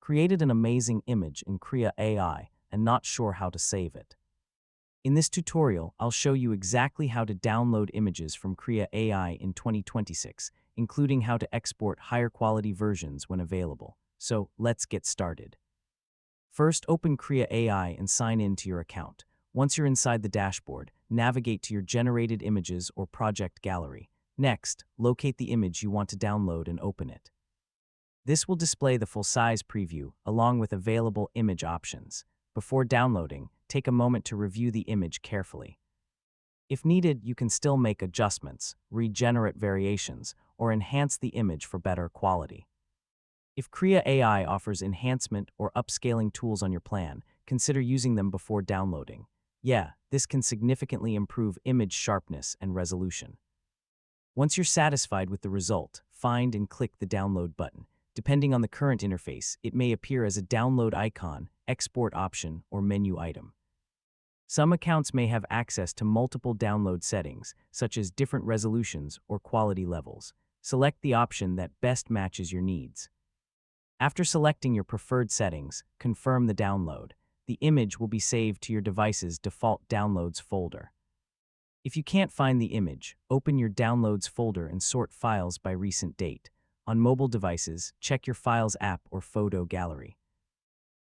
created an amazing image in Krea AI and not sure how to save it. In this tutorial, I'll show you exactly how to download images from Krea AI in 2026, including how to export higher quality versions when available. So let's get started. First, open Krea AI and sign in to your account. Once you're inside the dashboard, navigate to your generated images or project gallery. Next, locate the image you want to download and open it. This will display the full-size preview along with available image options. Before downloading, take a moment to review the image carefully. If needed, you can still make adjustments, regenerate variations, or enhance the image for better quality. If Krea AI offers enhancement or upscaling tools on your plan, consider using them before downloading. Yeah, this can significantly improve image sharpness and resolution. Once you're satisfied with the result, find and click the download button. Depending on the current interface, it may appear as a download icon, export option, or menu item. Some accounts may have access to multiple download settings, such as different resolutions or quality levels. Select the option that best matches your needs. After selecting your preferred settings, confirm the download. The image will be saved to your device's default Downloads folder. If you can't find the image, open your Downloads folder and sort files by recent date. On mobile devices, check your Files app or photo gallery.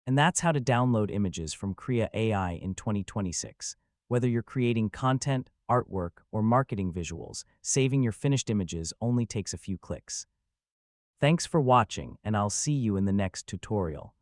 And that's how to download images from Krea AI in 2026. Whether you're creating content, artwork, or marketing visuals, saving your finished images only takes a few clicks. Thanks for watching, and I'll see you in the next tutorial.